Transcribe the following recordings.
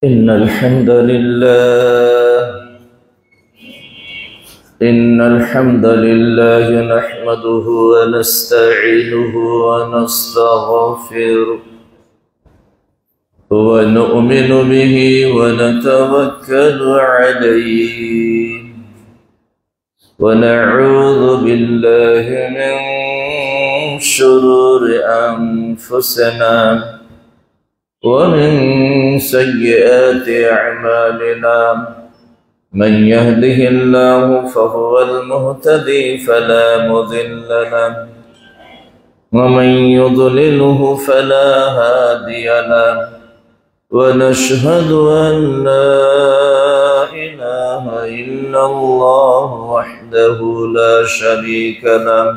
إن الحمد لله نحمده ونستعينه ونستغفره ونؤمن به ونتوكل عليه ونعوذ بالله من شرور أنفسنا ومن سيئات أعمالنا من يهده الله فهو المهتدي فلا مضل له ومن يضلله فلا هادي له ونشهد أن لا إله إلا الله وحده لا شريك له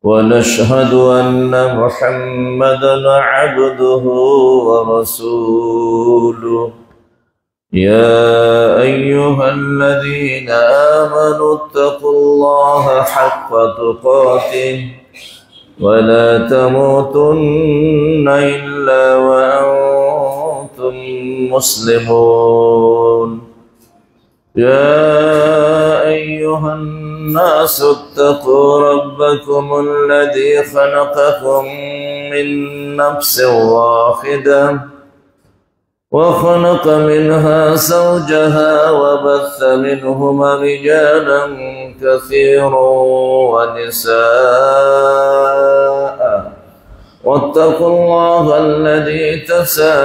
ونشهد أن محمدا عبده ورسوله يا أيها الذين آمنوا اتقوا الله حق تقاته ولا تموتن إلا وأنتم مسلمون يا أيها الناس اتقوا ربكم الذي خلقكم من نفس واحدة وخلق منها زوجها وبث منهما رجالا كثيرا ونساء واتقوا الله الذي تساءلون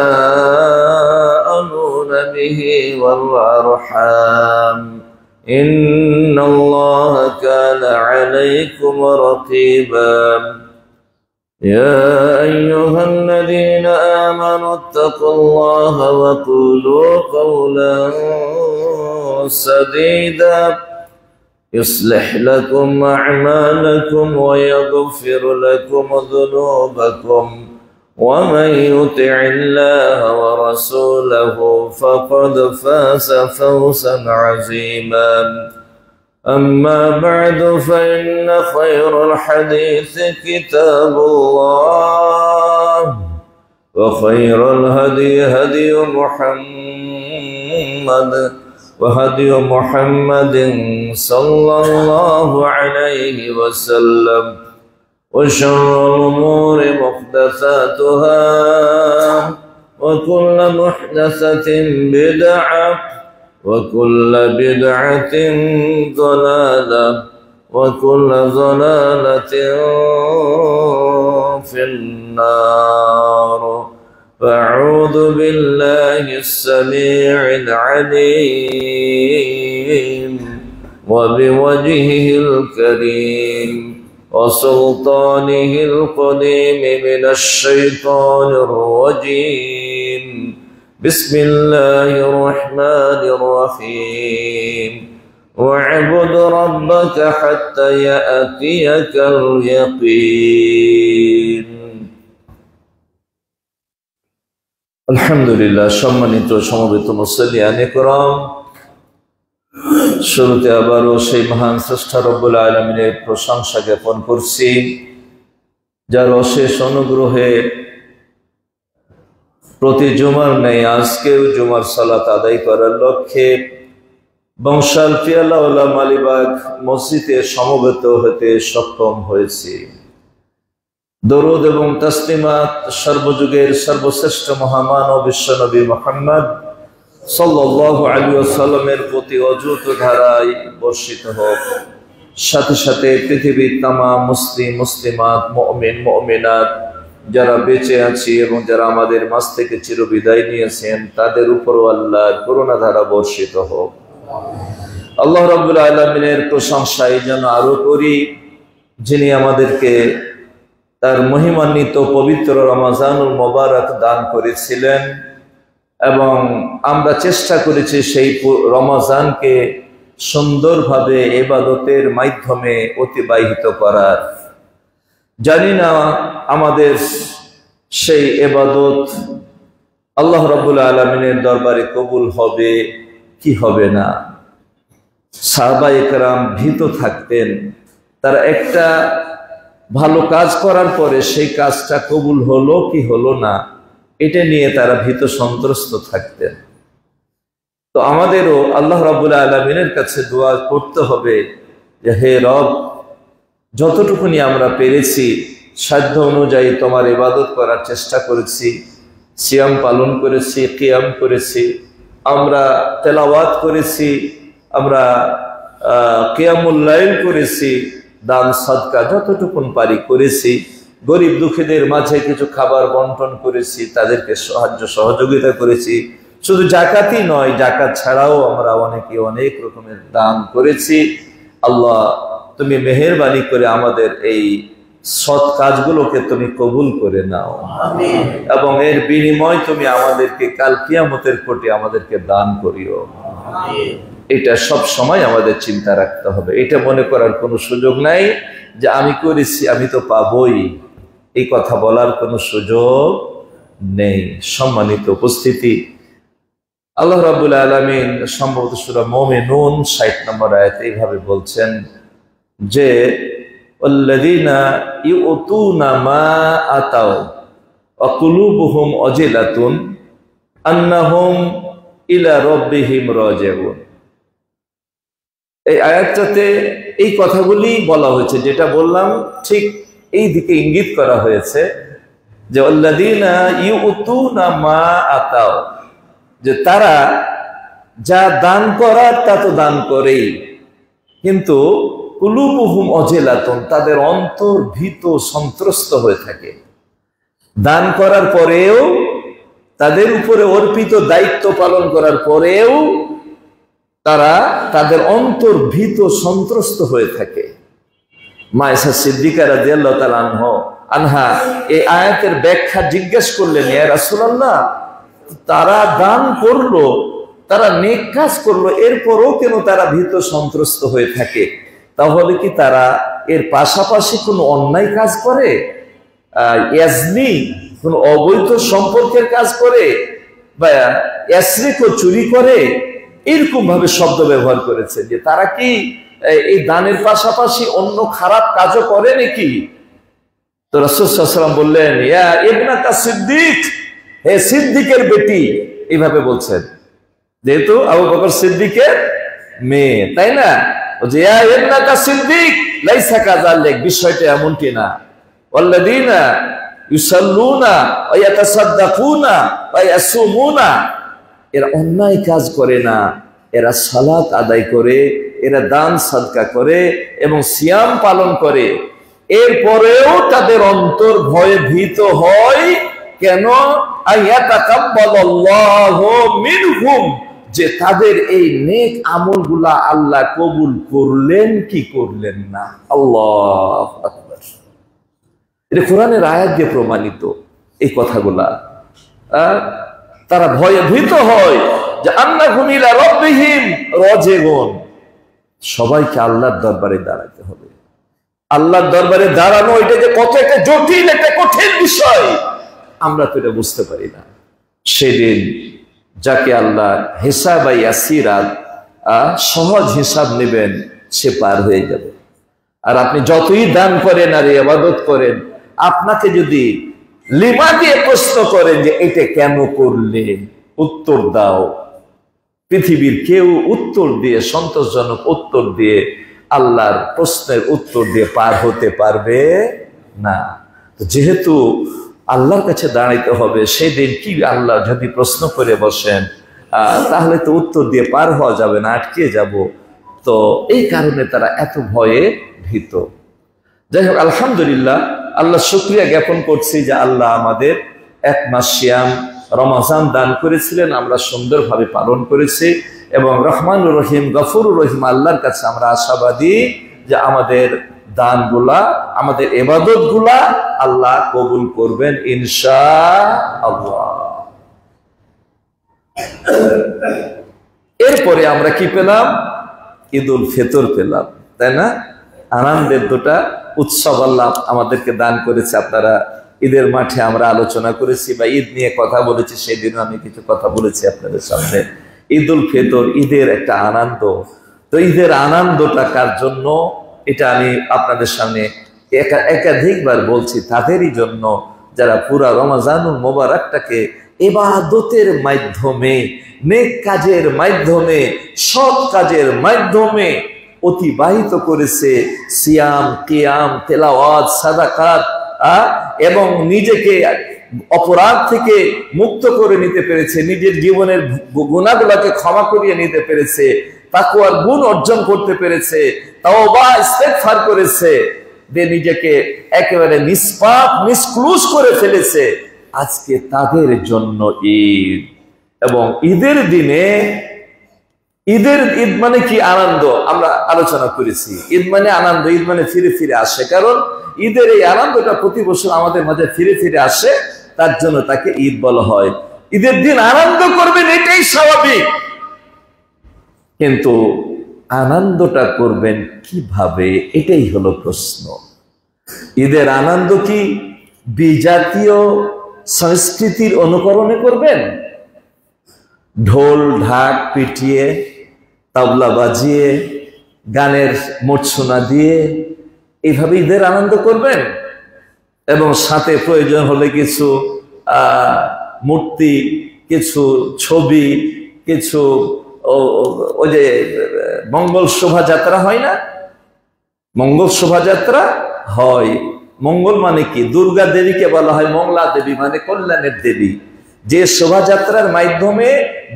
به والأرحام إن الله كان عليكم رقيبا يا أيها الذين آمنوا اتقوا الله وقولوا قولا سديدا يصلح لكم أعمالكم ويغفر لكم ذنوبكم ومن يطع الله ورسوله فقد فاز فوزا عظيما أما بعد فإن خير الحديث كتاب الله وخير الهدي هدي محمد صلى الله عليه وسلم وشر الأمور محدثاتها وكل محدثة بدعة وكل بدعة ضلالة وكل ضلالة في النار فأعوذ بالله السميع العليم وبوجهه الكريم وسلطانه القديم من الشيطان الرجيم بسم الله الرحمن الرحيم واعبد ربك حتى يأتيك اليقين আলহামদুলিল্লাহ। সম্মানিত সমবেত মুসল্লিয়ান ইকরাম, শুরুতে আবারও সেই মহান স্রষ্টা রব্বুল আলামিনের প্রশংসা জ্ঞাপন করছি, যার অশেষ অনুগ্রহে প্রতি জুমার নেই আজকেও জুমার সালাত আদায় করার লক্ষ্যে বংশাল পিয়ালাওয়ালা মালিবাগ মসজিদে সমবেত হতে সক্ষম হয়েছি। দরুদ এবং তাসলিমাত সর্বযুগের সর্বশ্রেষ্ঠ মহামানব বিশ্বনবী মুহাম্মদ সাল্লাল্লাহু আলাইহি ওয়াসাল্লামের প্রতি অযুত ধারায় বর্ষিত হোক। সাথে সাথে পৃথিবীর তামাম মুসলিম মুসলিমাত মুমিন মুমিনাত যারা বেঁচে আছি এবং যারা আমাদের মাঝ থেকে চিরবিদায় নিয়েছেন তাদের উপরও আল্লাহর করুণা ধারা বর্ষিত হোক। আল্লাহ রাব্বুল আলামিনের প্রশংসা এই জন্য আরো করি, যিনি আমাদেরকে তার মহিমান্বিত পবিত্র রমজানুল মোবারক দান করেছিলেন এবং আমরা চেষ্টা করেছি সেই রমজানকে সুন্দরভাবে ইবাদতের মাধ্যমে অতিবাহিত করার। জানি না আমাদের সেই ইবাদত আল্লাহ রাব্বুল আলামিনের দরবারে কবুল হবে কি হবে না। সাহাবায়ে কেরাম ভীত থাকতেন, তারা একটা ভালো কাজ করার পরে সেই কাজটা কবুল হলো কি হলো না এটা নিয়ে তারা ভীত সন্ত্রস্ত থাকতেন। তো আমাদেরও আল্লাহ রাব্বুল আলামিনের কাছে দোয়া করতে হবে যে হে রব, যতটুকুনি আমরা পেরেছি সাধ্য অনুযায়ী তোমার ইবাদত করার চেষ্টা করেছি, সিয়াম পালন করেছি, কিয়াম করেছি, আমরা তেলাওয়াত করেছি, আমরা কিয়ামুল লাইল করেছি, দান সাদকা যতটুকুন পারি করেছি, গরিব দুঃখীদের মাঝে কিছু খাবার বন্টন করেছি, তাদেরকে সাহায্য সহযোগিতা করেছি। শুধু জাকাতই নয়, জাকাত ছাড়াও আমরা অনেকে অনেক রকমের দান করেছি। আল্লাহ তুমি মেহেরবানি করে আমাদের এই সৎ কাজগুলোকে তুমি কবুল করে নাও, এবং এর বিনিময় তুমি আমাদেরকে কাল কিয়ামতের কোটে আমাদেরকে দান করিও। এটা সব সময় আমাদের চিন্তা রাখতে হবে। এটা মনে করার কোনো সুযোগ নাই যে আমি করেছি আমি তো পাবই, এই কথা বলার কোনো সুযোগ নেই। সম্মানিত উপস্থিতি, আল্লাহ রাব্বুল আলামিন সম্ভবত সূরা মুমিনুন 60 নম্বর আয়াতে এইভাবে বলছেন যে আল্লাযীনা ইউতুনা মা আতাও ওয়া কুলুবুহুম ওয়াজিলাতুন আন্নাহুম ইলা রাব্বিহিম রাজিউন। এই আয়াতটাতে এই কথাগুলি বলা হয়েছে, যেটা বললাম ঠিক এই দিকে ইঙ্গিত করা হয়েছে যে আল্লাযীনা ইউতুনা মা আতাও, যে তারা যা দান করার তা তো দান করেই, কিন্তু কুলুবুহুম ওয়াজিলাতুন, তাদের অন্তর ভীত সন্ত্রস্ত হয়ে থাকে। দান করার পরেও, তাদের উপরে অর্পিত দায়িত্ব পালন করার পরেও তারা তাদের অন্তর ভীত সন্ত্রস্ত হয়ে থাকে। মা আয়েশা সিদ্দিকা রাদিয়াল্লাহু তাআলা আনহা এই আয়াতের ব্যাখ্যা জিজ্ঞেস করলেন, ইয়া রাসূলুল্লাহ, তারা দান করলো, তারা নেক কাজ করলো, এরপরও কেন তারা ভীত সন্ত্রস্ত হয়ে থাকে? তাহলে কি তারা এর পাশাপাশি কোনো অন্যায় কাজ করে, ইয়াজনি কোনো অবৈধ সম্পর্কের কাজ করে, বা ইয়াসরিক ও চুরি করে? এরকম ভাবে শব্দ ব্যবহার করেছে যে তারা কি এই দানের পাশাপাশি অন্য খারাপ কাজও করে নাকি? তো রাসূল সাল্লাল্লাহু আলাইহি ওয়াসাল্লাম বললেন, ইয়া ইবনাতা সিদ্দিক, হে সিদ্দিকের বেটি, এইভাবে বলছেন, যেহেতু আবু বকর সিদ্দিকের মেয়ে, তাই না? যে ইয়া ইবনাতা সিদ্দিক লাইসা কাযালিক, বিষয়টা এমনটি না। ওয়াল্লাযীনা ইউসাল্লুনা ওয়া ইয়াতাসাদদাকুনা ওয়া ইয়াসুমুনা, এরা অন্যায় কাজ করে না, এরা সালাত আদায় করে, এরা দান সাদকা করে এবং সিয়াম পালন করে, এরপরেও তাদের অন্তর ভয়ে ভীত হয়। কেন? আয়াতাকাব্বালাল্লাহু মিনহুম, যে তাদের এই নেক আমলগুলা আল্লাহ কবুল করলেন কি করলেন না। আল্লাহু আকবার। এটা কোরআনের আয়াত দিয়ে প্রমাণিত এই কথাগুলা। তারা ভয়ে ভীত হয় যে আন্নাহুম ইলা রাব্বিহিম রাজিউন। সবাইকে আল্লাহর দরবারে দাঁড়াতে হবে। আল্লাহর দরবারে দাঁড়ানো এটা যে কত একটা জটিল, একটা কঠিন বিষয়, আমরা তো এটা বুঝতে পারি না। সেদিন যাকে আল্লাহ হিসাব ইয়াসিরাত, সহজ হিসাব নেবেন, সে পার হয়ে যাবে। আর আপনি যতই দান করেন আর ইবাদত করেন, আপনাকে যদি লিমা দিয়ে প্রশ্ন করেন যে এটা কেন করলে, উত্তর দাও, পৃথিবীর কেউ উত্তর দিয়ে, সন্তোষজনক উত্তর দিয়ে, আল্লাহর প্রশ্নের উত্তর দিয়ে পার হতে পারবে না। যেহেতু আল্লাহর কাছে দাঁড়াইতে হবে, সেদিন কি আল্লাহ যদি প্রশ্ন করে বসেন, তাহলে তো উত্তর দিয়ে পার হওয়া যাবে না, আটকে যাব। তো এই কারণে তারা এত ভয়ে ভীত। যাই হোক, আলহামদুলিল্লাহ, আল্লাহ শুকরিয়া জ্ঞাপন করছি যে আল্লাহ আমাদের 1 মাস সিয়াম রমজান দান করেছিলেন, আমরা সুন্দরভাবে পালন করেছি, এবং রহমানুর রহিম গফুরুর রহিম আল্লাহর কাছে আমরা আশাবাদী যে আমাদের দানগুলা, আমাদের ইবাদতগুলা আল্লাহ কবুল করবেন ইনশাআল্লাহ। এরপরে আমরা কি পেলাম? ঈদুল ফিতর পেলাম, তাই না? আনন্দের দুটা উৎসব আল্লাহ আমাদেরকে দান করেছে। আপনারা ঈদের মাঠে আমরা আলোচনা করেছি বা ঈদ নিয়ে কথা বলেছি, সেদিনও আমি কিছু কথা বলেছি আপনাদের সামনে। ঈদুল ফিতর, ঈদের একটা আনন্দ। তো ঈদের আনন্দটা কার জন্য, এটা আমি আপনাদের সামনে একাধিকবার বলছি, তাদেরই জন্য যারা পুরা রমজানুল মোবারকটাকে ইবাদতের মাধ্যমে, নেক কাজের মাধ্যমে, সৎ কাজের মাধ্যমে অতিবাহিত করেছে, সিয়াম, কিয়াম, তেলাওয়াত, সাদাকাত এবং নিজেকে অপরাধ থেকে মুক্ত করে নিতে পেরেছে, নিজের জীবনের গুনাহগুলোকে ক্ষমা করিয়ে নিতে পেরেছে, তাকওয়ার গুণ অর্জন করতে পেরেছে, তাওবা ইস্তেগফার করেছে, নিজেকে একেবারে নিষ্পাপ নিষ্ক্লুষ করে ফেলেছে, আজকে তাদের জন্য ঈদ। এবং ঈদের দিনে ঈদ মানে কি? আনন্দ। আমরা আলোচনা করেছি ঈদ মানে আনন্দ, ঈদ মানে ফিরে ফিরে আসে। কারণ ঈদের এই আনন্দটা প্রতি বছর আমাদের মাঝে ফিরে ফিরে আসে, তার জন্য তাকে ঈদ বলা হয়। ঈদের দিন আনন্দ করবেন, এটাই স্বাভাবিক, কিন্তু আনন্দটা করবেন কিভাবে? এটাই হলো প্রশ্ন। ঈদের আনন্দ কি বিজাতীয় সংস্কৃতির অনুকরণে করবেন? ঢোল ঢাক পিটিয়ে, তবলা বাজিয়ে, গানের মূর্ছনা দিয়ে এইভাবে ঈদের আনন্দ করবেন? এবং সাথে প্রয়োজন হলে কিছু মূর্তি, কিছু ছবি, কিছু ওই যে মঙ্গল শোভাযাত্রা হয় না? মঙ্গল শোভাযাত্রা হয়। মঙ্গল মানে কি? দুর্গা দেবীকে বলা হয় মঙ্গলা দেবী, মানে কল্যাণের দেবী। যে শোভাযাত্রার মাধ্যমে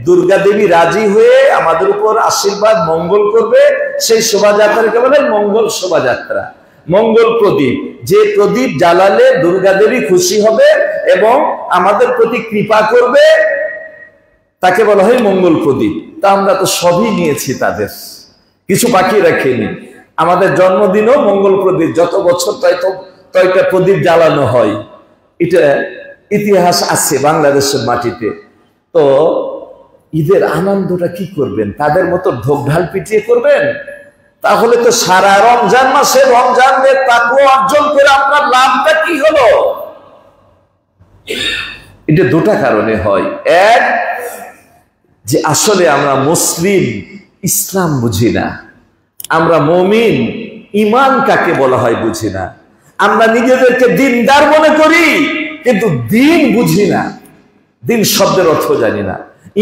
দুর্গা দেবী রাজি হয়ে আমাদের উপর আশীর্বাদ মঙ্গল করবে, সেই শোভাযাত্রাকে বলে মঙ্গল শোভাযাত্রা। মঙ্গল প্রদীপ, যে প্রদীপ জ্বালালে দুর্গা দেবী খুশি হবে এবং আমাদের প্রতি কৃপা করবে, তাকে বলা হয় মঙ্গল প্রদীপ। তা আমরা তো সবই নিয়েছি, তাদের কিছু বাকি রাখিনি। আমাদের জন্মদিনও মঙ্গল প্রদীপ, যত বছর তয়টা প্রদীপ জ্বালানো হয়, এটা ইতিহাস আছে বাংলাদেশের মাটিতে। তো ঈদের আনন্দটা কি করবেন? তাদের মতো ঢোক ঢাল পিটিয়ে করবেন? তাহলে তো সারা রমজান মাসে রমজানের তাকওয়া অর্জন করে আপনার লাভটা কি হলো? এটা দুটা কারণে হয়। এক, যে আসলে আমরা মুসলিম, ইসলাম বুঝি না। আমরা মুমিন, ঈমান কাকে বলা হয় বুঝি না। আমরা নিজেদেরকে দিনদার মনে করি, কিন্তু দিন বুঝি না। দিন শব্দের অর্থ জানি না,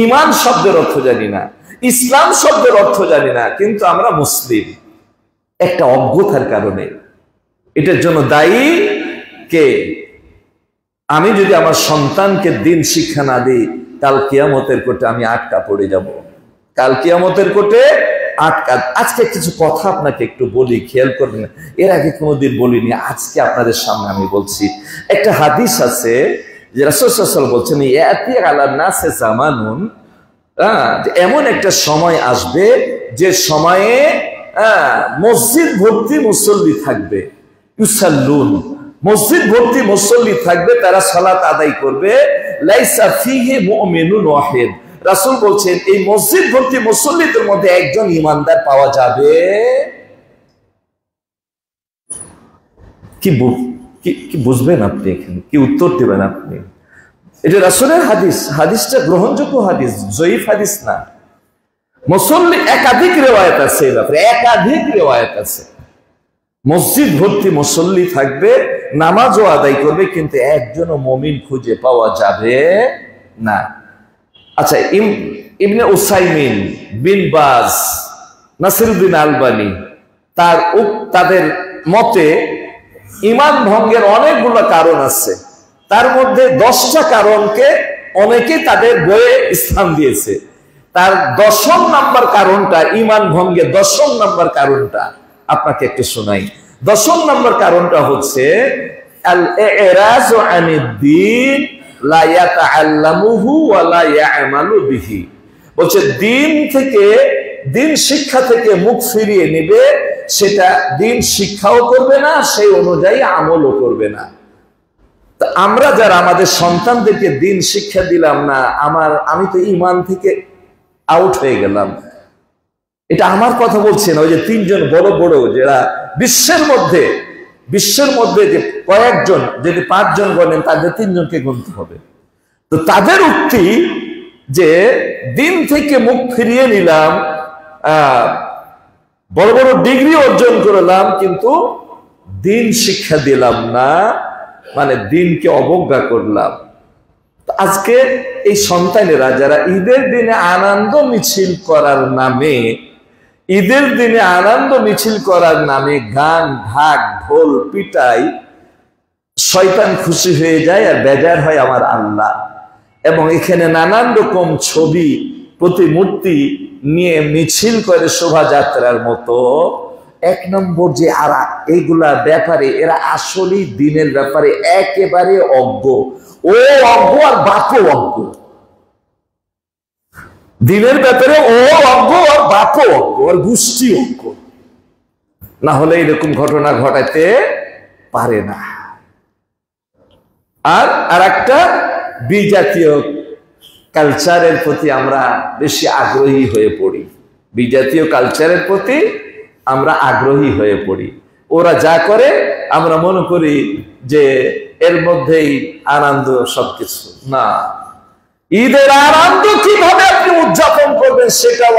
ঈমান শব্দের অর্থ জানি না, ইসলাম শব্দের অর্থ জানি না, কিন্তু আমরা মুসলিম। একটা অজ্ঞতার কারণে। এটার জন্য দায়ী কে? আমি যদি আমার সন্তানকে দিন শিক্ষা না দিই, কাল কিয়ামতের কোর্টে আমি আটকা পড়ে যাব। কাল কিয়ামতের কোর্টে আটকা। আজকে কিছু কথা আপনাকে একটু বলি, খেয়াল করবেন। এর আগে কোনোদিন বলিনি, আজকে আপনাদের সামনে আমি বলছি। একটা হাদিস আছে যে রাসূল সাল্লাল্লাহু আলাইহি ওয়াসাল্লাম বলছেন, ইয়াতি আলান নাসে জামানুন, এমন একটা সময় আসবে যে সময়ে মসজিদ ভর্তি মুসল্লি থাকবে, ইউসাল্লুন, মসজিদ ভর্তি মুসল্লি থাকবে, তারা সালাত আদায় করবে, লাইসা ফিহি মুমিনুন ওয়াহিদ। রাসূল বলছেন এই মসজিদ ভর্তি মুসল্লিদের মধ্যে একজন ঈমানদার পাওয়া যাবে। কি বুঝবেন আপনি? এখানে কি উত্তর দেবেন আপনি? এটা রাসূলের হাদিস, হাদিসটা গ্রহণযোগ্য হাদিস, জয়ীফ হাদিস না। মুসল্লি একাধিক রিওয়ায়াত আছে, একাধিক রিওয়ায়াত আছে। মসজিদ ভর্তি মুসল্লি থাকবে, নামাজও আদায় করবে, কিন্তু একজনও মুমিন খুঁজে পাওয়া যাবে না। আচ্ছা, ইবনে উসাইমিন, বিন বাজ, নাসিরউদ্দিন আলবানী তাদের মতে ঈমান ভঙ্গের অনেকগুলো কারণ আছে। তার মধ্যে 10টা কারণকে অনেকে তাদের বইয়ে স্থান দিয়েছে। তার 10ম নাম্বার কারণটা, ঈমান ভঙ্গের 10ম নাম্বার কারণটা আপনাকে একটু শোনাই। 10ম নাম্বার কারণটা হচ্ছে আল ইরাজু আনিদ-দ্বীন লা ইয়াতাআল্লামুহু ওয়া লা ইয়া'মালু বিহি। বলছে দিন শিক্ষা থেকে মুখ ফিরিয়ে নেবে, সেটা দিন শিক্ষাও করবে না, সেই অনুযায়ী আমলও করবে না। তো আমরা যারা আমাদের সন্তানদেরকে দিন শিক্ষা দিলাম না, আমি তো ঈমান থেকে আউট হয়ে গেলাম। এটা আমার কথা বলছি না, ওই যে 3জন বড় বড় যারা বিশ্বের মধ্যে যে কয়েকজন, যদি 5 জন গণেন, তাদের 3 জনকে গুনতে হবে। তো তাদের উক্তি যে দিন থেকে মুখ ফিরিয়ে নিলাম, বড় বড় ডিগ্রি অর্জন করলাম, কিন্তু দিন শিক্ষা দিলাম না, মানে দিনকে অবজ্ঞা করলাম। আজকে এই সন্তানেরা যারা ঈদের দিনে আনন্দ মিছিল করার নামে গান ঢাক ঢোল পিটাই, শয়তান খুশি হয়ে যায় আর বেজার হয় আমার আল্লাহ। এবং এখানে নানান রকম ছবি প্রতিমূর্তি নিয়ে মিছিল করে শোভাযাত্রার মতো। এক নম্বর যে এইগুলা ব্যাপারে এরা আসলেই দিনের ব্যাপারে একেবারে অজ্ঞ। ও অজ্ঞ আর বাপও অজ্ঞ। দিনের ব্যাপারে ও অজ্ঞ আর বাপও অজ্ঞ আর গোষ্ঠী অজ্ঞ, না হলে এরকম ঘটনা ঘটাতে পারে না। আর একটা বিজাতীয় কালচারের প্রতি আমরা বেশি আগ্রহী হয়ে পড়ি। বিজাতীয় কালচারের প্রতি আমরা আগ্রহী হয়ে পড়ি। ওরা যা করে আমরা মনে করি যে এর মধ্যেই আনন্দ সবকিছু। না, ঈদের আনন্দ কিভাবে আপনি উদযাপন করবেন সেটাও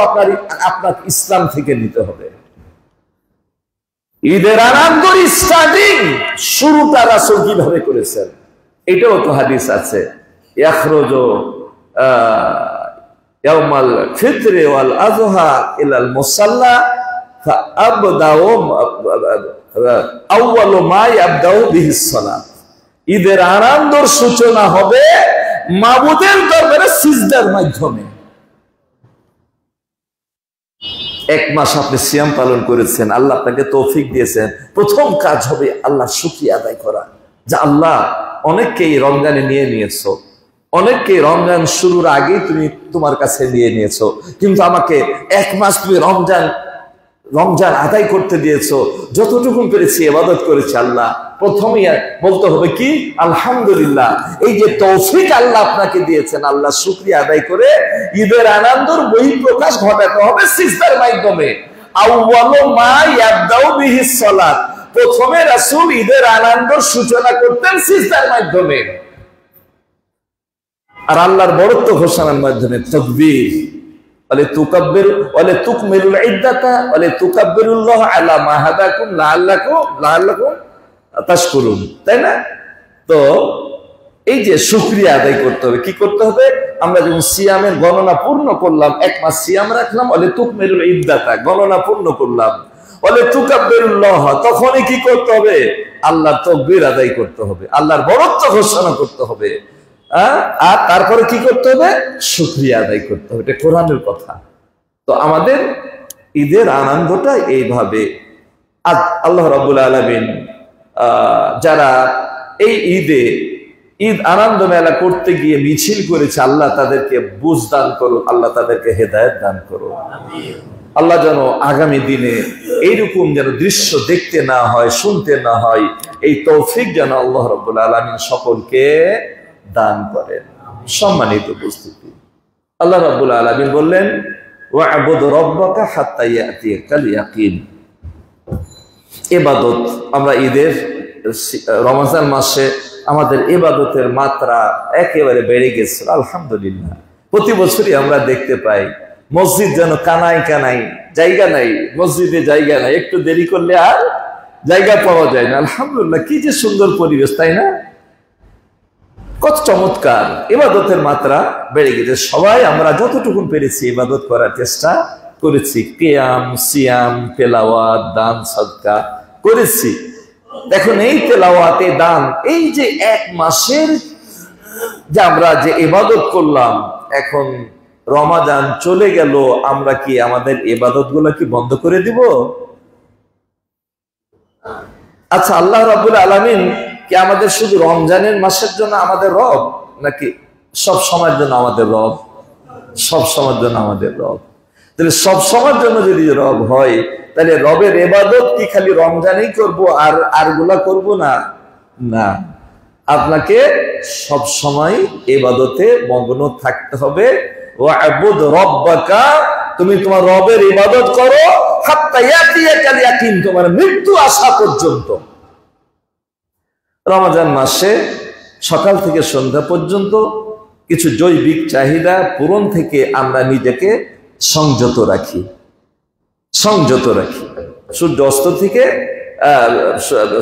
আপনার ইসলাম থেকে নিতে হবে। ঈদের আনন্দ স্টার্টিং শুরুটা রাসূল কিভাবে করেছেন এটাও তো হাদিস আছে। ইয়াখরুজু ইয়াউমাল ফিতরি ওয়াল আযহা ইলাল মুসাল্লা আউয়ালু মা ইয়াবদাউ বিহিস সালাত। ঈদের আনন্দের সূচনা হবে মাবুদের দরবারে সিজদার মাধ্যমে। এক মাস আপনি সিয়াম পালন করেছেন, আল্লাহ আপনাকে তৌফিক দিয়েছেন, প্রথম কাজ হবে আল্লাহর শুকরিয়া আদায় করা। যে আল্লাহ, অনেককেই রমজানে নিয়ে নিয়েছো, অনেককে রমজান শুরুর আগেই তুমি তোমার কাছে নিয়ে নিয়েছো, কিন্তু আমাকে এক মাস তুমি রমজান আদায় করতে দিয়েছো, যতটুকু পেরেছি ইবাদত করেছি। আল্লাহ প্রথমেই বলতে হবে কি? আলহামদুলিল্লাহ। এই যে তৌফিক আল্লাহ আপনাকে দিয়েছেন, আল্লাহ শুকরিয়া আদায় করে ঈদের আনন্দের বহিঃপ্রকাশ ঘটাতে হবে সিজদার মাধ্যমে। আউয়ালু মা ইয়াবদাউ বিহিস সালাত। প্রথমে রাসূল ঈদের আনন্দের সূচনা করতেন সিজদার মাধ্যমে, আর আল্লাহর বড়ত্ব ঘোষণার মাধ্যমে। তাকবীর ওয়ালে তুকাব্বিরু ওয়ালে তুকমিলুল ইদ্দাতা ওয়ালে তুকাব্বিরুল্লাহ আলা মা হাদাকুম লাআল্লাকুম তাশকুরুন, তাই না? তো এই যে শুকরিয়া আদায় করতে হবে, কি করতে হবে? আমরা যখন সিয়ামের গণনা পূর্ণ করলাম, এক মাস সিয়াম রাখলাম, ওয়ালে তুকমিলুল ইদ্দাতা গণনা পূর্ণ করলাম, ওয়ালে তুকাব্বিরুল্লাহ, তখনই কি করতে হবে? আল্লাহর তাকবীর আদায় করতে হবে, আল্লাহর বড়ত্ব ঘোষণা করতে হবে। আর তারপরে কি করতে হবে? শুকরিয়া আদায় করতে হবে। এটা কোরআনের কথা। তো আমাদের ঈদের আনন্দটা এইভাবে। আল্লাহ রাব্বুল আলামিন যারা এই ঈদ আনন্দ মেলা করতে গিয়ে মিছিল করেছে, আল্লাহ তাদেরকে বুঝ দান করো, আল্লাহ তাদেরকে হেদায়েত দান করো। আল্লাহ যেন আগামী দিনে এইরকম যেন দৃশ্য দেখতে না হয়, শুনতে না হয়, এই তৌফিক যেন আল্লাহ রাব্বুল আলামিন সকলকে দান করেন। সম্মানিত উপস্থিতি, আল্লাহ রাব্বুল আলামিন বললেন, ওয়া'বুদ রাব্বাকা হাত্তা ইয়াতিয়াকাল ইয়াকিন। ইবাদত, আমরা ঈদের রমজান মাসে আমাদের ইবাদতের মাত্রা একেবারে বেড়ে গেছে, আলহামদুলিল্লাহ। প্রতি বছরই আমরা দেখতে পাই মসজিদ যেন কানায় কানায়, জায়গা নাই, মসজিদে জায়গা নাই, একটু দেরি করলে আর জায়গা পাওয়া যায় না। আলহামদুলিল্লাহ, কি যে সুন্দর পরিবেশ, তাই না? কত চমৎকার। ইবাদতের মাত্রা বেড়ে গেছে। সবাই আমরা যতটুকু পেরেছি ইবাদত করার চেষ্টা করেছি। কিয়াম, সিয়াম, তেলাওয়াত, দান, সাদকা করেছি। দেখুন, এই তেলাওয়াতে, দান, এই যে এক মাসের যে আমরা যে ইবাদত করলাম, এখন রমাদান চলে গেল, আমরা কি আমাদের ইবাদত গুলো কি বন্ধ করে দিব? আচ্ছা, আল্লাহ রাব্বুল আলামিন কি আমাদের শুধু রমজানের মাসের জন্য আমাদের রব, নাকি সব সময়ের জন্য আমাদের রব? সব সময়ের জন্য আমাদের রব। তাহলে সব সময়ের জন্য যদি রব হয়, তাহলে রবের ইবাদত কি খালি রমজানেই করব আর গুলা করব না? না, আপনাকে সব সময় ইবাদতে মগ্ন থাকতে হবে। ওয়া'বুদ রাব্বাকা, তুমি তোমার রবের ইবাদত করো, হাত্তা ইয়াতিয়াকাল ইয়াকিন, তোমার মৃত্যু আসা পর্যন্ত। রমজান মাসে সকাল থেকে সন্ধ্যা পর্যন্ত কিছু জৈবিক চাহিদা পূরণ থেকে আমরা নিজেকে সংযত রাখি। সূর্য অস্ত থেকে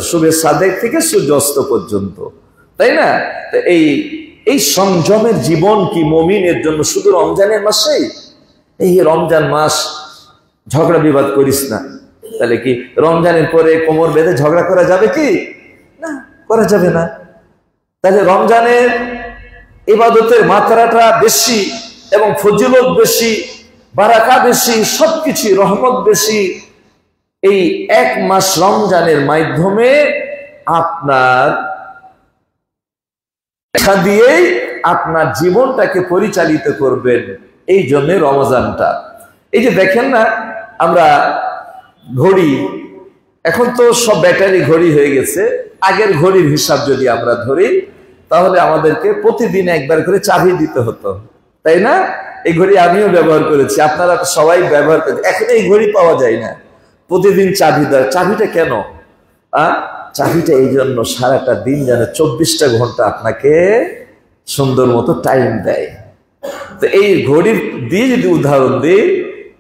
শুভে সাদেক থেকে সূর্যাস্ত পর্যন্ত, তাই না? এই সংযমের জীবন কি মুমিনের জন্য শুধু রমজানের মাসেই? এই রমজান মাস ঝগড়া বিবাদ করিস না। তাহলে কি রমজানের পরে কোমর বেঁধে ঝগড়া করা যাবে কি? না, করা যাবে না। তাহলে রমজানের ইবাদতের মাত্রাটা বেশি এবং ফজিলত বেশি, বারাকা বেশি, সবকিছু রহমত বেশি। এই এক মাস রমজানের মাধ্যমে আপনার দিয়েই আপনার জীবনটাকে পরিচালিত করবেন। এই জন্য রমজানটা, এই যে দেখেন না, আমরা ঘড়ি, এখন তো সব ব্যাটারি ঘড়ি হয়ে গেছে। আগের ঘড়ির হিসাব যদি আমরা ধরি, তাহলে আমাদেরকে প্রতিদিন একবার করে চাবি দিতে হতো, তাই না? এই ঘড়ি আমিও ব্যবহার করেছি, আপনারা সবাই ব্যবহার করেন। এখন এই ঘড়ি পাওয়া যায় না, প্রতিদিন চাবি দেয়। চাবিটা কেন? চাবিটা এই জন্য সারাটা দিন যেন 24টা ঘন্টা আপনাকে সুন্দর মতো টাইম দেয়। তো এই ঘড়ির দিয়ে যদি উদাহরণ দিই,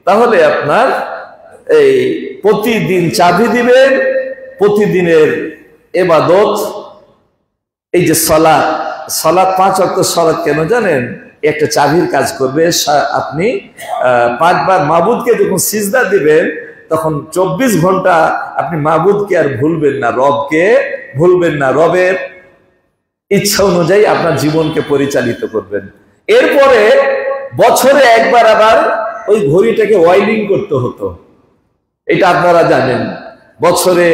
তাহলে আপনার এই প্রতিদিন চাবি দিবেন, প্রতিদিনের ইবাদত, এই যে সালাত 5 ওয়াক্ত সালাত কেন জানেন? একটা চাবির কাজ করবে। আপনি 5 বার মাবুদকে যখন সিজদা দিবেন, তখন 24 ঘন্টা আপনি মাবুদকে আর ভুলবেন না, রবকে ভুলবেন না, রবের ইচ্ছা অনুযায়ী আপনার জীবনকে পরিচালিত করবেন। এরপরে বছরে একবার আবার ওই ঘড়িটাকে ওয়াইলিং করতে হতো, এটা আপনারা জানেন। বছরে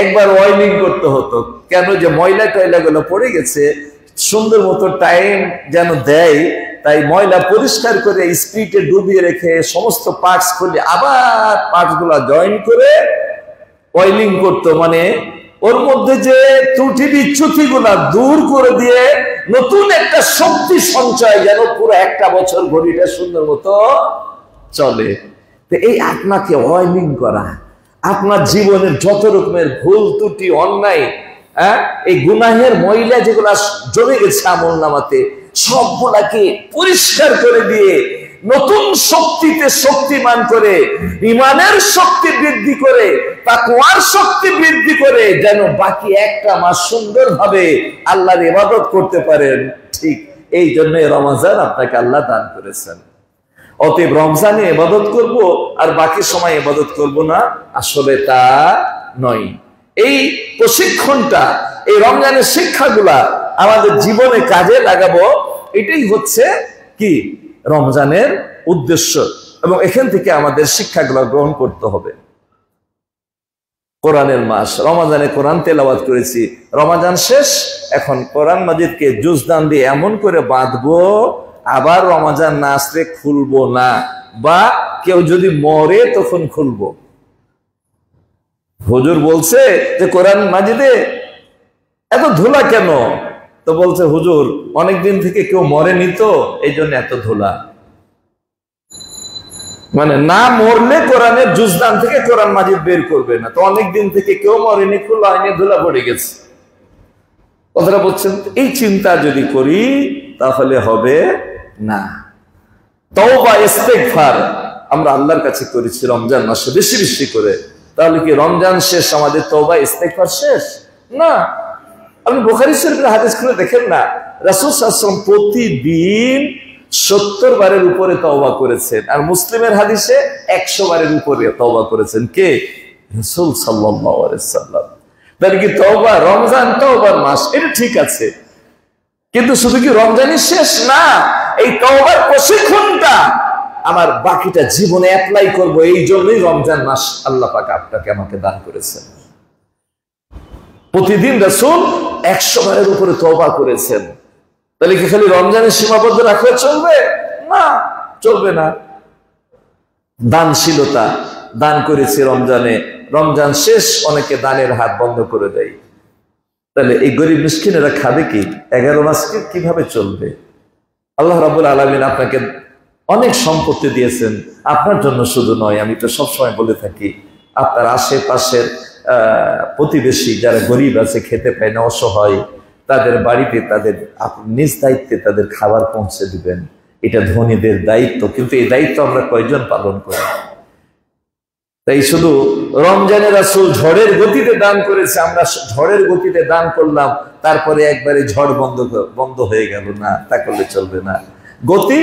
একবার ওয়াইলিং করতে হতো। কেন? যে ময়লা টয়লা গুলো পড়ে গেছে, সুন্দর মতো টাইম যেন দেয়, তাই ময়লা পরিষ্কার করে স্পিরিটে ডুবিয়ে রেখে সমস্ত পার্টস খুলে আবার পার্টস গুলা জয়েন করে ওয়াইলিং করতো। মানে ওর মধ্যে যে ত্রুটি বিচ্যুতি গুলা দূর করে দিয়ে নতুন একটা শক্তি সঞ্চয়, যেন পুরো একটা বছর ঘড়িটা সুন্দর মতো চলে। তো এই আপনাকে ওয়াইলিং করা, আপনার জীবনের যত রকমের ভুল ত্রুটি অন্যায়, এই গুনাহের ময়লা যেগুলা জমে গেছে আমল নামাতে, সবগুলাকে পরিষ্কার করে দিয়ে নতুন শক্তিতে শক্তিমান করে, ইমানের শক্তি বৃদ্ধি করে, তাকওয়ার শক্তি বৃদ্ধি করে, যেন বাকি একটা মাস সুন্দরভাবে আল্লাহর ইবাদত করতে পারেন। ঠিক এই জন্য রমজান আপনাকে আল্লাহ দান করেছেন। অতএব রমজানে ইবাদত করব আর বাকি সময় ইবাদত করব না, আসলে তা নয়। এই প্রশিক্ষণটা, এই রমজানের শিক্ষাগুলা আমাদের জীবনে কাজে লাগাবো, এটাই হচ্ছে কি রমজানের উদ্দেশ্য। এবং এখান থেকে আমাদের শিক্ষাগুলো গ্রহণ করতে হবে। কোরআনের মাস, রমজানে কোরআন তেলাওয়াত করেছি, রমজান শেষ, এখন কোরআন মাজিদকে জুজদান দিয়ে এমন করে বাঁধবো, আবার রমজান না আসলে খুলবো না, বা কেউ যদি মরে তখন খুলবো। হুজুর বলছে যে কোরআন মাজিদে এত ধুলা কেন? তো বলছে হুজুর অনেকদিন থেকে কেউ মরেনি, তো এই জন্য এত ধুলা। মানে না মরলে কোরআনের জুজদান থেকে কোরআন মাজিদ বের করবে না, তো অনেকদিন থেকে কেউ মরেনি, খোলা হয়নি, ধুলা পড়ে গেছে। কথাটা বলছেন। এই চিন্তা যদি করি তাহলে হবে না। তওবা ইস্তেগফার আমরা আল্লাহর কাছে করেছি রমজান মাসে বেশি বেশি করে, তাহলে কি রমজান শেষ আমাদের তওবা ইস্তেগফার শেষ? না। আপনি বুখারী শরীফের হাদিস খুলে দেখেন না, রাসূল সাল্লাল্লাহু আলাইহি ওয়াসাল্লাম প্রতিদিন 70 বারের উপরে তওবা করেছেন, আর মুসলিমের হাদিসে 100 বারের উপরে তওবা করেছেন। কে? রাসূল সাল্লাল্লাহু আলাইহি ওয়াসাল্লাম। তাহলে কি তওবা, রমজান তওবার মাস, এটা ঠিক আছে, কিন্তু শুধু কি রমজানই শেষ? না, এই তওবার প্রশিক্ষণটা আমার বাকিটা জীবনে অ্যাপ্লাই করব, এই জন্যই রমজান মাস আল্লাহ পাক আপনাকে আমাকে দান করেছেন। প্রতিদিন রাসূল 100 বারের উপরে তওবা করেছেন। তাহলে কি খালি রমজানের সীমাবদ্ধ রাখলে চলবে? না, চলবে না। দানশীলতা, দান করেছি রমজানে, রমজান শেষ অনেকে দানের হাত বন্ধ করে দেয়। তাহলে এই গরিব মিসকিনেরা খাবে কি? 11 মাস কিভাবে চলবে? আল্লাহ রাব্বুল আলামিন আপনাকে অনেক সম্পত্তি দিয়েছেন, আপনার জন্য শুধু নয়। আমি তো সবসময় বলে থাকি, আপনার আশেপাশের প্রতিবেশী যারা গরিব আছে, খেতে পায় না, অসহায়, তাদের বাড়িতে তাদের নিজ দায়িত্বে তাদের খাবার পৌঁছে দিবেন। এটা ধনীদের দায়িত্ব, কিন্তু এই দায়িত্ব আমরা কয়জন পালন করি? তাই শুধু রমজানে রাসূল ঝড়ের গতিতে দান করেছে, আমরা ঝড়ের গতিতে দান করলাম, তারপরে একবারে ঝড় বন্ধ হয়ে গেল, না, তা করলে চলবে না। গতি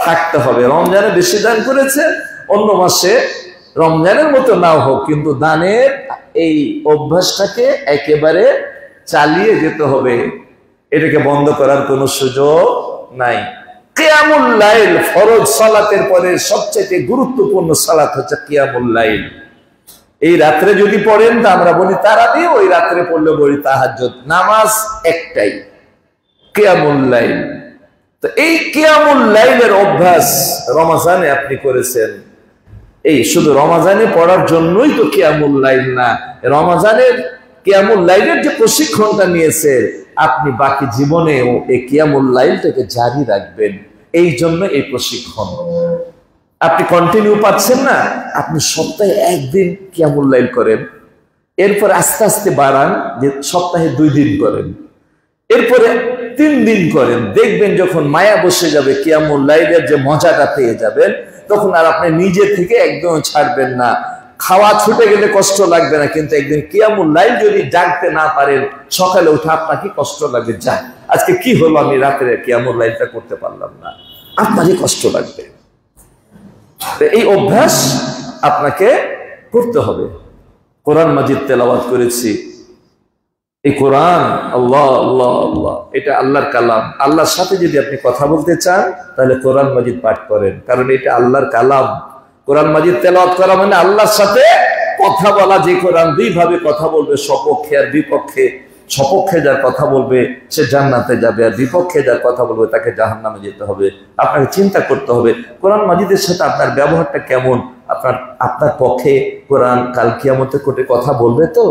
থাকতে হবে। রমজানে বেশি দান করেছে, অন্য মাসে রমজানের মতো নাও হোক, কিন্তু দানের এই অভ্যাসটাকে একেবারে চালিয়ে যেতে হবে, এটাকে বন্ধ করার কোনো সুযোগ নাই। কিয়ামুল লাইল, ফরজ সালাতের পরে সবচেয়ে গুরুত্বপূর্ণ সালাত হচ্ছে কিয়ামুল লাইল। এই রাত্রে যদি পড়েন তা আমরা বলি তারাবি, ওই রাত্রে পড়লে বলি তাহাজ্জুদ। নামাজ একটাই, কিয়ামুল লাইল। তো এই কিয়ামুল লাইলের অভ্যাস রমজানে আপনি করেছেন, এই শুধু রমজানে পড়ার জন্যই তো কিয়ামুল লাইল না, রমজানের কিয়ামুল লাইলের যে প্রশিক্ষণটা নিয়েছে আপনি বাকি জীবনেও এই কিয়ামুল লাইলটাকে জারি রাখবেন, এই জন্য এই প্রশিক্ষণ। আপনি কন্টিনিউ পাচ্ছেন না, আপনি সপ্তাহে একদিন কিয়ামুল লাইল করেন, এরপর আস্তে আস্তে বাড়ান, যে সপ্তাহে 2 দিন করেন, এরপরে 3 দিন করেন। দেখবেন যখন মায়া বসে যাবে, কিয়ামুল লাইলের যে মজাটা পেয়ে যাবেন, তখন আর আপনি নিজে থেকে একদম ছাড়বেন না। খাওয়া ছুটে গেলে কষ্ট লাগবে না, কিন্তু একদিন কিয়ামুল লাইল যদি জাগতে না পারেন, সকালে উঠে আপনাকে কষ্ট লাগবে, যা আজকে কি হলো, আমি রাতে কিয়ামুল লাইলটা করতে পারলাম না, আপনারই কষ্ট লাগবে। এই অভ্যাস আপনাকে করতে হবে। কোরআন মাজিদ তেলাওয়াত করেছি, এই কোরআন আল্লাহ আল্লাহ আল্লাহ, এটা আল্লাহর কালাম। আল্লাহর সাথে যদি আপনি কথা বলতে চান তাহলে কোরআন মাজিদ পাঠ করেন, কারণ এটা আল্লাহর কালাম। কোরআন মাজিদ তেলাওয়াত করা মানে আল্লাহর সাথে কথা বলা। যে কোরআন 2 ভাবে কথা বলবে, সপক্ষে আর বিপক্ষে। সপক্ষে যার কথা বলবে সে জান্নাতে যাবে, আর বিপক্ষে যার কথা বলবে তাকে জাহান্নামে যেতে হবে। আপনাকে চিন্তা করতে হবে কোরআন মাজিদের সাথে আপনার ব্যবহারটা কেমন। আপনার পক্ষে কোরআন কাল কিয়ামতের কোর্টে কথা বলবে তো?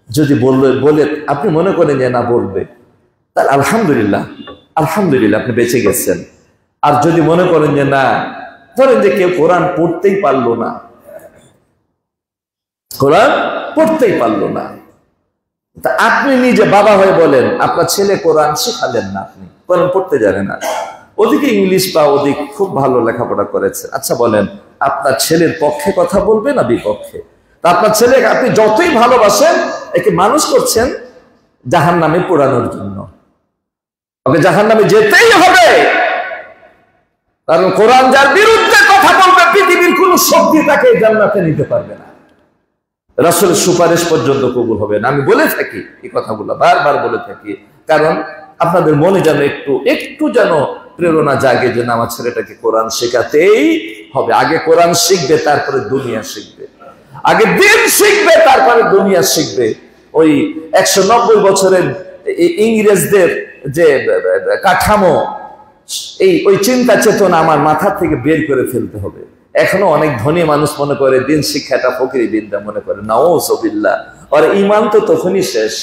যদি বলে আপনি মনে করেন যে না বলবে, তাহলে আলহামদুলিল্লাহ, আলহামদুলিল্লাহ আপনি বেঁচে গেছেন। আর যদি মনে করেন যে না, ধরেন যে কেউ কোরআন পড়তেই পারলো না, কোরআন পড়তেই পারলো না, তা আপনি নিজে বাবা হয়ে বলেন আপনার ছেলে কোরআন শেখালেন না, আপনি কোরআন পড়তে জানেন না, ওদিকে ইংলিশ বা ওদিক খুব ভালো লেখাপড়া করেছে, আচ্ছা বলেন আপনার ছেলের পক্ষে কথা বলবে না বিপক্ষে? তা আপনার ছেলেকে আপনি যতই ভালোবাসেন, একে মানুষ করছেন জাহান্নামে পোড়ানোর জন্য, ওকে জাহান্নামে যেতেই হবে। কারণ কোরআন যার বিরুদ্ধে কথা বলবে, পৃথিবীর কোন শক্তি তাকে জান্নাতে নিতে পারবে না, রাসূলের সুপারিশ পর্যন্ত কবুল হবে না। আমি বলে থাকি এই কথাগুলো, বারবার বলে থাকি, কারণ আপনাদের মনে যেন একটু যেন প্রেরণা জাগে যে আমার ছেলেটাকে কোরআন শেখাতেই হবে। আগে কোরআন শিখবে, তারপরে দুনিয়া শিখবে। আগে দিন শিখবে, তারপরে দুনিয়া শিখবে। ওই 190 বছরের ইংরেজদের যে কাঠামো, ওই চিন্তা চেতনা আমার মাথা থেকে বের করে ফেলতে হবে। এখনো অনেক ধনী মানুষ মনে করে দিন শিক্ষাটা ফকিরি বিদ্যা মনে করে, নাউযুবিল্লাহ। ওর ঈমান তো তখনই শেষ,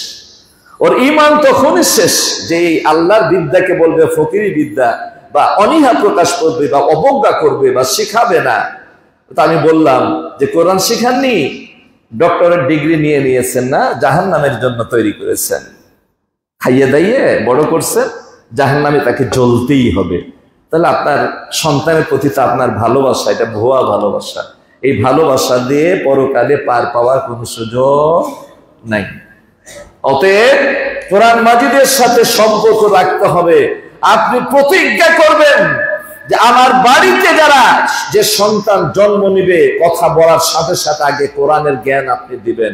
ওর ঈমান তখনই শেষ যে আল্লাহর বিদ্যাকে বলবে ফকিরি বিদ্যা, বা অনীহা প্রকাশ করবে, বা অবজ্ঞা করবে, বা শিখাবে না। তো আমি বললাম যে কোরআন শিখাননি, ডক্টরেট ডিগ্রি নিয়েছেন না, জাহান্নামের জন্য তৈরি করেছেন, খাইয়ে দাইয়ে বড় করছেন, জাহান্নামে তাকে জ্বলতেই হবে। তাহলে আপনার সন্তানের প্রতি তো আপনার ভালোবাসা, এটা ভুয়া ভালোবাসা। এই ভালোবাসা দিয়ে পরকালে পার পাওয়ার কোনো সুযোগ নাই। অতএব কোরআন মাজিদের সাথে সম্পর্ক রাখতে হবে। আপনি প্রতিজ্ঞা করবেন যে আমার বাড়িতে যে সন্তান জন্ম নিবে, কথা বলার সাথে সাথে আগে কোরআনের জ্ঞান আপনি দিবেন।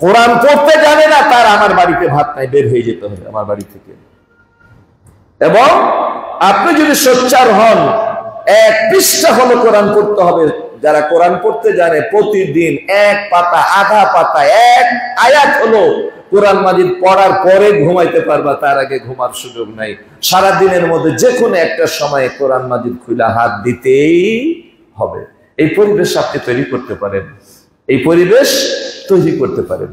কোরআন পড়তে জানে না, তার আমার বাড়িতে ভাত নাই, বের হয়ে যেতে হবে আমার বাড়ি থেকে। এবং আপনি যদি সোচ্চার হন, 1 পৃষ্ঠা হলো কোরআন পড়তে হবে। যারা কোরআন পড়তে জানে প্রতিদিন 1 পাতা, আধা পাতা, 1 আয়াত হলো কোরআন মাজিদ পড়ার পরে ঘুমাইতে পারবা, তার আগে ঘুমার সুযোগ নাই। সারা দিনের মধ্যে যে কোনো একটা সময়ে কোরআন মাজিদ খুলে হাত দিতেই হবে। এই পরিবেশ আপনি তৈরি করতে পারেন, এই পরিবেশ তৈরি করতে পারেন।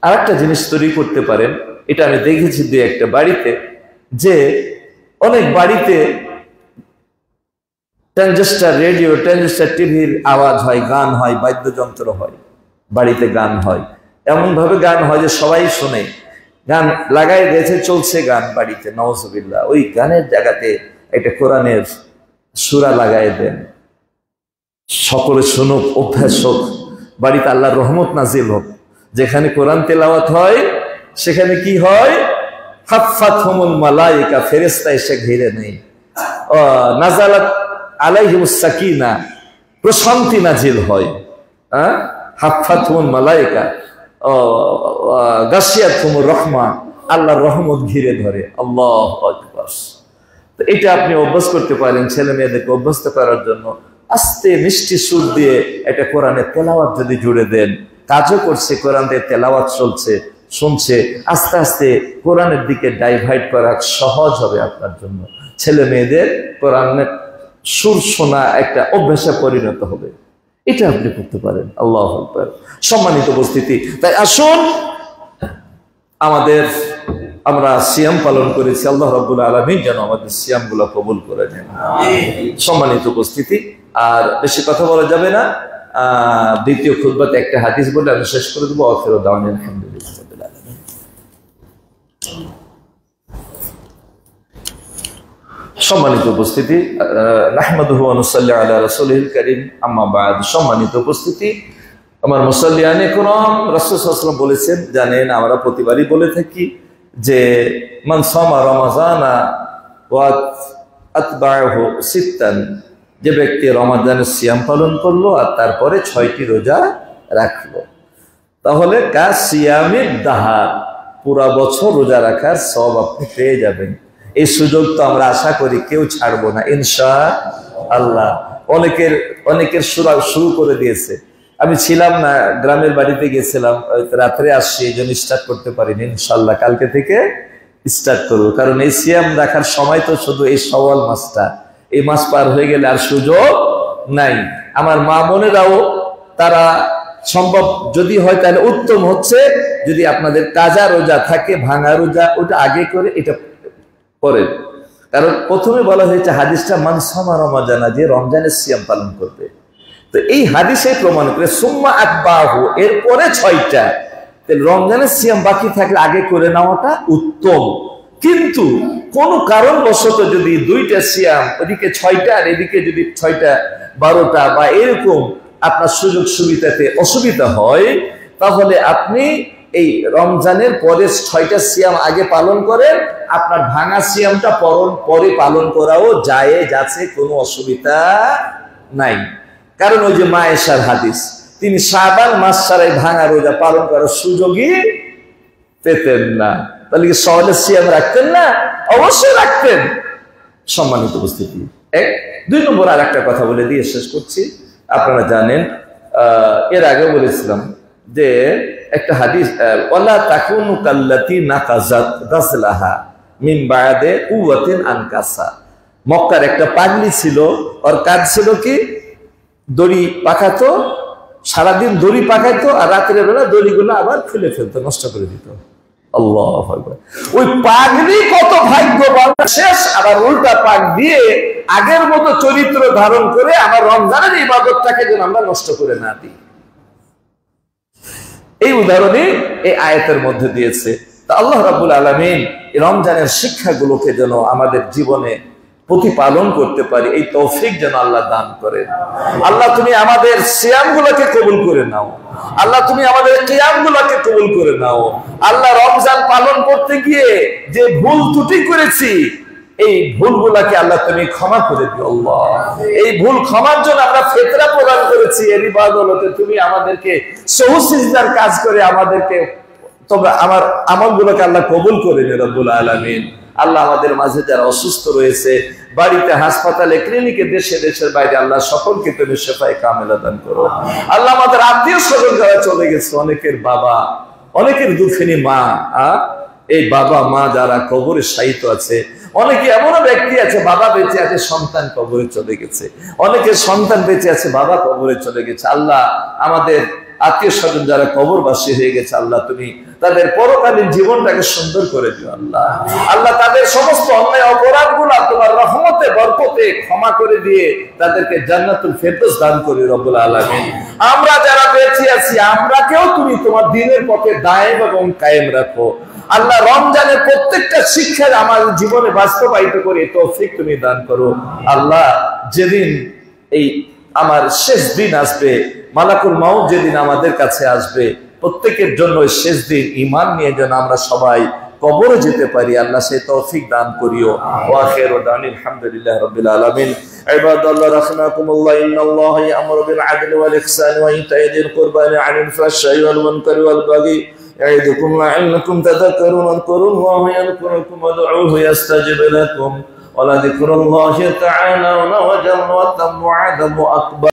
আর একটা জিনিস তৈরি করতে পারেন, এটা আমি দেখেছি 2-1টা বাড়িতে, যে অনেক বাড়িতে ট্রানজিস্টার রেডিও, ট্রানজিস্টার টিভির আওয়াজ হয়, গান হয়, বাদ্যযন্ত্র হয়, বাড়িতে গান হয়, এমন ভাবে গান হয় যে সবাই শুনে, গান লাগাই দিয়েছে, চলছে গান বাড়িতে, নাউযুবিল্লাহ। ওই গানের জায়গাতে একটা কোরআনের সূরা লাগাই দেন, সকলে শুনুক, অভ্যাস হোক। বাড়িতে আল্লাহর রহমত নাজিল হোক। যেখানে কোরআন তেলাওয়াত হয় সেখানে কি হয়? হাফফাতহুমুল মালায়েকা, ফেরেশতা এসে ঘিরে নেই। নাজালাত আলাইহিমুস সাকিনা, প্রশান্তি নাজিল হয়। হাফফাতহুমুল মালায়েকা, গাশিয়াতহুমুর রাহমা, আল্লাহর রহমত ঘিরে ধরে। আল্লাহু আকবার। তো এটা আপনি অভ্যাস করতে পারেন ছেলে মেয়েদেরকে অভ্যস্ত করার জন্য। আস্তে মিষ্টি সুর দিয়ে একটা কোরআনের তেলাওয়াত যদি জুড়ে দেন, কাজও করছে, কোরআনের তেলাওয়াত চলছে, শুনছে, আস্তে আস্তে কোরআনের দিকে ডাইভার্ট করা সহজ হবে আপনার জন্য। ছেলে মেয়েদের কোরআনের সুর শোনা একটা অভ্যাসে পরিণত হবে। এটা আপনি করতে পারেন। আল্লাহু আকবার। সম্মানিত উপস্থিতি, তাই আসুন আমরা সিয়াম পালন করেছি, আল্লাহ রাব্বুল আলামিন যেন আমাদের সিয়ামগুলো কবুল করে নেন। সম্মানিত উপস্থিতি, আর বেশি কথা বলা যাবে না। দ্বিতীয় খুতবাতে একটা হাদিস বলে আমি শেষ করে দেবো। আখিরু দাওয়ানা আলহামদুলিল্লাহ রাব্বিল আলামিন। সম্মানিত উপস্থিতি, নাহমাদুহু ওয়া নুসাল্লি আলা রাসূলিল কারীম, আম্মা বা'দ। সম্মানিত উপস্থিতি, আমার মুসাল্লিয়ানে কিরাম, রাসূল সাল্লাল্লাহু আলাইহি ওয়াসাল্লাম বলেছেন, জানেন আমরা প্রতিবারই বলে থাকি যে মান সামা রমাজানা ওয়া আতবা'হু সিত্তান, যে ব্যক্তি রমাদানের সিয়াম পালন করলো আর তারপরে 6টি রোজা রাখলো, তাহলে কা সিয়ামিদ দাহার, পুরা বছর রোজা রাখার সওয়াব আপনি পেয়ে যাবেন। এই সুযোগ তো আমরা আশা করি কেউ ছাড়বো না ইনশাআল্লাহ। অনেকের শুরু করে দিয়েছে। আমি ছিলাম না, গ্রামের বাড়িতে গেছিলাম, রাত্রে আসছি, এই জন্য স্টার্ট করতে পারিনি। ইনশাআল্লাহ কালকে থেকে স্টার্ট করবো, কারণ এই সিয়াম রাখার সময় তো শুধু এই শাওয়াল মাসটা, এই মাস পার হয়ে গেলে আর সুযোগ নাই। আমার মা বোনেরাও তারা সম্ভব যদি হয় তাহলে উত্তম হচ্ছে যদি আপনাদের কাজা রোজা থাকে, ভাঙা রোজা, ওটা আগে করে এটা করেন। কারণ প্রথমে বলা হয়েছে হাদিসটা মান সামা রমাজানা, যে রমজানের সিয়াম পালন করবে। তো এই হাদিসে প্রমাণ করে সুম্মা আতবাহু, এরপরে 6টা, রমজানের সিয়াম বাকি থাকলে আগে করে নেওয়াটা উত্তম। কিন্তু কোন কারণবশত যদি 2টা সিয়াম, ওদিকে 6টা আর এদিকে যদি 6টা 12টা বা এরকম আপনার সুযোগ সুবিধাতে অসুবিধা হয়, তাহলে আপনি এই রমজানের পরে 6টা সিয়াম আগে পালন করেন, আপনার ভাঙা সিয়ামটা পরে পালন করাও জায়েজ আছে, কোনো অসুবিধা নাই। কারণ ওই যে মা আয়েশার হাদিস, তিনি শাবান মাস ছাড়াই ভাঙা রোজা পালন করার সুযোগই পেতেন না। তাহলে কি সহজে সিয়াম রাখতেন না? অবশ্যই রাখতেন। সম্মানিত উপস্থিতি, 2 নম্বর আর একটা কথা বলে দিয়ে শেষ করছি। আপনারা জানেন, এর আগে বলেছিলাম যে একটা হাদিস, ওয়ালা তাকুনু কাল্লাতি নাকাজাত গাসলাহা মিন বা'দে কুওয়াতিন আনকাসা। মক্কার একটা পাগলি ছিল, ওর কাজ ছিল কি, দড়ি পাকাতো, সারাদিন দড়ি পাকাইতো, আর রাতের বেলা দড়িগুলো আবার খুলে ফেলতো, নষ্ট করে দিত। আল্লাহু আকবার। ওই পাগলি কত ভাগ্যবান, শেষ আবার উল্টা পাক দিয়ে আগের মতো চরিত্র ধারণ করে আমার রমজানের ইবাদতটাকে যেন আমরা নষ্ট করে না দিই। এই উদাহরণই এই আয়াতের মধ্যে দিয়েছে। তা আল্লাহ রাব্বুল আলামিন এই রমজানের শিক্ষাগুলোকে যেন আমাদের জীবনে প্রতিপালন করতে পারি, এই তৌফিক যেন আল্লাহ দান করেন। আল্লাহ তুমি আমাদের সিয়ামগুলোকে কবুল করে নাও। আল্লাহ তুমি আমাদের কিয়ামগুলোকে কবুল করে নাও। আল্লাহ রমজান পালন করতে গিয়ে যে ভুল ত্রুটি করেছি, এই ভুলগুলাকে আল্লাহ তুমি ক্ষমা করে দিও। আল্লাহ এই ভুল ক্ষমার জন্য আমরা ফিতরা প্রদান করেছি, এর ইবাদতে তুমি আমাদেরকে সহজ সিজদার কাজ করে আমাদেরকে, তবে আমার আমলগুলোকে আল্লাহ কবুল করে নিও রব্বুল আলামিন। আল্লাহ আমাদের মাঝে যারা অসুস্থ রয়েছে, বাড়িতে, হাসপাতালে, ক্লিনিকে, দেশে দেশের বাইরে, আল্লাহ সকলকে তুমি শিফায়ে কামিলা দান করো। আল্লাহ আমাদের আত্মীয় স্বজন যারা চলে গেছে, অনেকের বাবা, অনেকের দুঃখিনী মা, এই বাবা মা যারা কবরে শায়িত আছে, অনেকে এমন ব্যক্তি আছে বাবা বেঁচে আছে, সন্তান কবরে চলে গেছে, অনেকের সন্তান বেঁচে আছে, বাবা কবরে চলে গেছে। আল্লাহ আমাদের আত্মীয় স্বজন যারা কবরবাসী হয়ে গেছে, আল্লাহ তুমি তাদের পরকালীন জীবনটাকে সুন্দর করে দিও। আল্লাহ আল্লাহ তাদের সমস্ত অন্যায় অপরাধগুলো তোমার রহমতে বরকতে ক্ষমা করে দিয়ে তাদেরকে জান্নাতুল ফেরদৌস দান করি রব্বুল আলামিন। আমরা যারা বেঁচে আছি, আমরাকেও তুমি তোমার দ্বীনের পথে দায়েম এবং কায়েম রাখো। আল্লাহ রমজানের প্রত্যেকটা শিক্ষা আমার জীবনে বাস্তবায়িত করে তৌফিক তুমি দান করো। আল্লাহ যেদিন এই আমার শেষ দিন আসবে, মালাকুল মাউত যেদিন আমাদের কাছে আসবে, প্রত্যেকের জন্য শেষ দিন ঈমান নিয়ে যেন আমরা সবাই কবরে যেতে পারি, আল্লাহ সেই তৌফিক দান করিও। ওয়া আখিরু দাওয়ানা আলহামদুলিল্লাহি রাব্বিল আলামিন। ইবাদাল্লাহ রাহমাকুমুল্লাহ, ইন্নাল্লাহা ইয়া'মুরু বিল আদলি ওয়াল ইহসানি ওয়া ইতা'i যিল কুরবা ওয়া আনিল ফাহশাই ওয়াল মুনকারি ওয়াল বাগি ইয়া'iদুকুম লা'আল্লাকুম তাযাক্কারুন। আযকুরুল্লাহা ইয়াযকুরুকুম ওয়াদ'উহু ইয়াস্তাজিব লাকুম ওয়া লাযিকরুল্লাহি তাআলা ওয়া জাল্লা ওয়া তা'আলা আকবার।